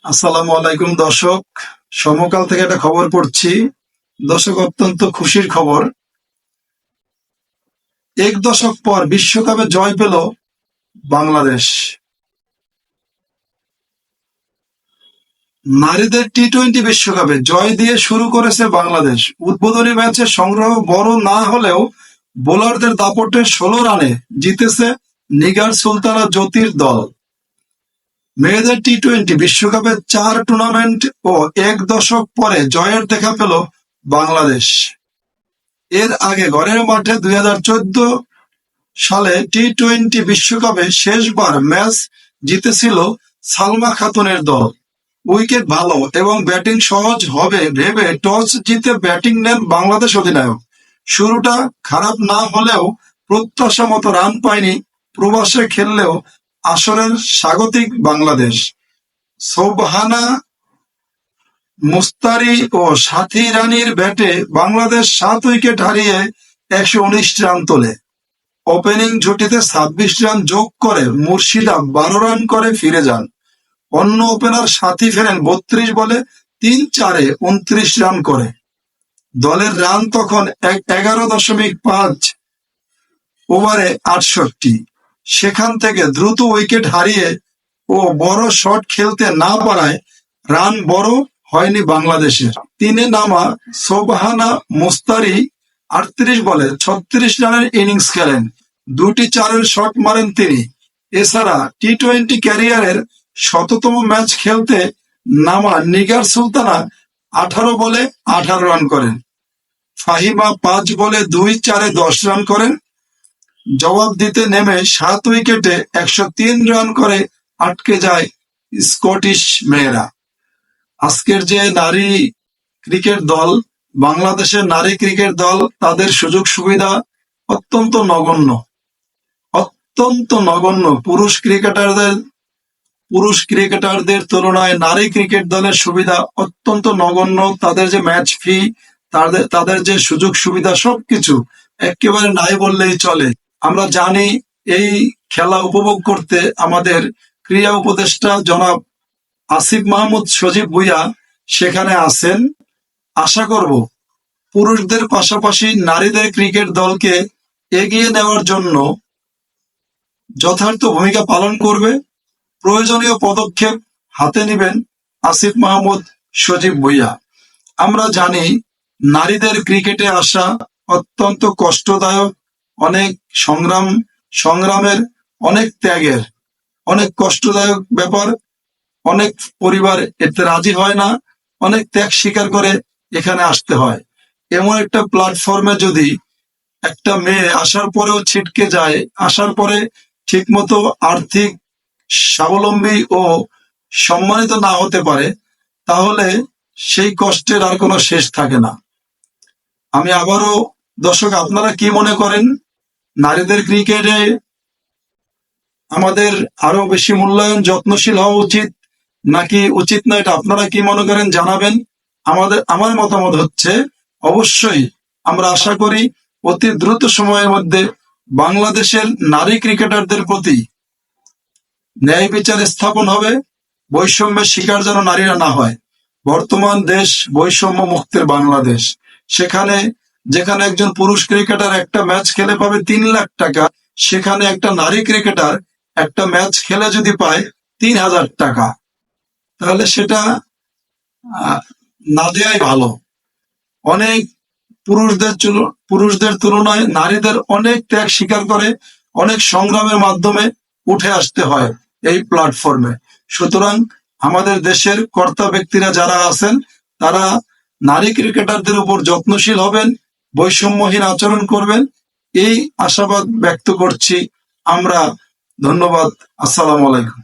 আসসালামু আলাইকুম দর্শক। সমকাল থেকে একটা খবর পড়ছি। দর্শক, অত্যন্ত খুশির খবর। এক দশক পর বিশ্বকাপে জয় পেল বাংলাদেশ। নারীদের টি-20 বিশ্বকাপে জয় দিয়ে শুরু করেছে বাংলাদেশ। উদ্বোধনী ম্যাচে সংগ্রহ বড় না হলেও বোলারদের দাপটে 16 রানে জিতেছে নিগার সুলতানা জ্যোতির দল। মেয়েদের টি-20 বিশ্বকাপে 4 টুর্নামেন্ট ও এক দশক পরে জয়ের দেখা পেল বাংলাদেশ। এর আগে ঘরের মাঠে 2014 সালে টি-20 বিশ্বকাপে শেষবার ম্যাচ জিতেছিল সালমা খাতুনের দল। উইকেট ভালো এবং ব্যাটিং সহজ হবে ভেবে টস জিতে ব্যাটিং নেন বাংলাদেশ অধিনায়ক। শুরুটা খারাপ না হলেও প্রত্যাশা মতো রান পায়নি। প্রবাসে খেললেও আসরের স্বাগতিক বাংলাদেশ। সোবহানা মুস্তারি ও সাথী রানীর ব্যাটে বাংলাদেশ 7 উইকেট হারিয়ে 119 রান তোলে। ওপেনিং জুটিতে 26 রান যোগ করে মুর্শিদা 12 রান করে ফিরে যান। অন্য ওপেনার সাথী ফেরেন 32 বলে 3-4-এ 29 রান করে। দলের রান তখন 11.5 ওভারে 68। সেখান থেকে দ্রুত উইকেট হারিয়ে ও বড় শট খেলতে না পারায় রান বড় হয়নি বাংলাদেশের। 3-এ নামা সোবহানা মুস্তারি 38 বলে 36 রানের ইনিংস খেলেন। 2টি 4-এর শট মারেন তিনি। এছাড়া টি-20 ক্যারিয়ারের 100তম ম্যাচ খেলতে নামা নিগার সুলতানা 18 বলে 18 রান করেন। ফাহিমা 5 বলে 2-4-এ 10 রান করেন। জবাব দিতে নেমে 7 উইকেটে 103 রান করে আটকে যায় স্কটিশ মেয়েরা। আজকের যে নারী ক্রিকেট দল, বাংলাদেশের নারী ক্রিকেট দল, তাদের সুযোগ সুবিধা অত্যন্ত নগণ্য। পুরুষ ক্রিকেটারদের তুলনায় নারী ক্রিকেট দলের সুবিধা অত্যন্ত নগণ্য। তাদের যে ম্যাচ ফি, তাদের যে সুযোগ সুবিধা, সবকিছু একেবারে নাই বললেই চলে। আমরা জানি এই খেলা উপভোগ করতে আমাদের ক্রীড়া উপদেষ্টা জনাব আসিফ মাহমুদ সজীব ভুঁইয়া সেখানে আছেন। আশা করব পুরুষদের পাশাপাশি নারীদের ক্রিকেট দলকে এগিয়ে নেওয়ার জন্য যথার্থ ভূমিকা পালন করবে। প্রয়োজনীয় পদক্ষেপ হাতে নেবেন আসিফ মাহমুদ সজীব ভুঁইয়া। আমরা জানি নারীদের ক্রিকেটে আসা অত্যন্ত কষ্টদায়ক, অনেক সংগ্রামের, অনেক ত্যাগের, অনেক কষ্টদায়ক ব্যাপার। অনেক পরিবার এতে রাজি হয় না, অনেক ত্যাগ স্বীকার করে এখানে আসতে হয়। এমন একটা প্ল্যাটফর্মে যদি একটা মেয়ে আসার পরেও ছিটকে যায়, আসার পরে ঠিকমতো আর্থিক স্বাবলম্বী ও সম্মানিত না হতে পারে, তাহলে সেই কষ্টের আর কোনো শেষ থাকে না। আমি আবারও, দর্শক, আপনারা কি মনে করেন? নারীদের ক্রিকেটে আমাদের আরো বেশি মূল্যায়ন, যত্নশীল হওয়া উচিত নাকি উচিত না? এটা আপনারা কি মনে করেন জানাবেন। আমার মতামত হচ্ছে, অবশ্যই আমরা আশা করি অতি দ্রুত সময়ের মধ্যে বাংলাদেশের নারী ক্রিকেটারদের প্রতি ন্যায় বিচার স্থাপন হবে। বৈষম্যের শিকার যেন নারীরা না হয়। বর্তমান দেশ বৈষম্য মুক্তের বাংলাদেশ। যেখানে একজন পুরুষ ক্রিকেটার একটা ম্যাচ খেলে পাবে 3 লাখ টাকা, সেখানে একটা নারী ক্রিকেটার একটা ম্যাচ খেলে যদি পায় 3000 টাকা, তাহলে সেটা না দেওয়াই ভালো। অনেক পুরুষদের তুলনায় নারীদের অনেক ত্যাগ স্বীকার করে, অনেক সংগ্রামের মাধ্যমে উঠে আসতে হয় এই প্ল্যাটফর্মে। সুতরাং আমাদের দেশের কর্তা ব্যক্তিরা যারা আছেন, তারা নারী ক্রিকেটারদের উপর যত্নশীল হবেন, বৈষম্যহীন আচরণ করবেন, এই আশাবাদ ব্যক্ত করছি আমরা। ধন্যবাদ। আসসালামু আলাইকুম।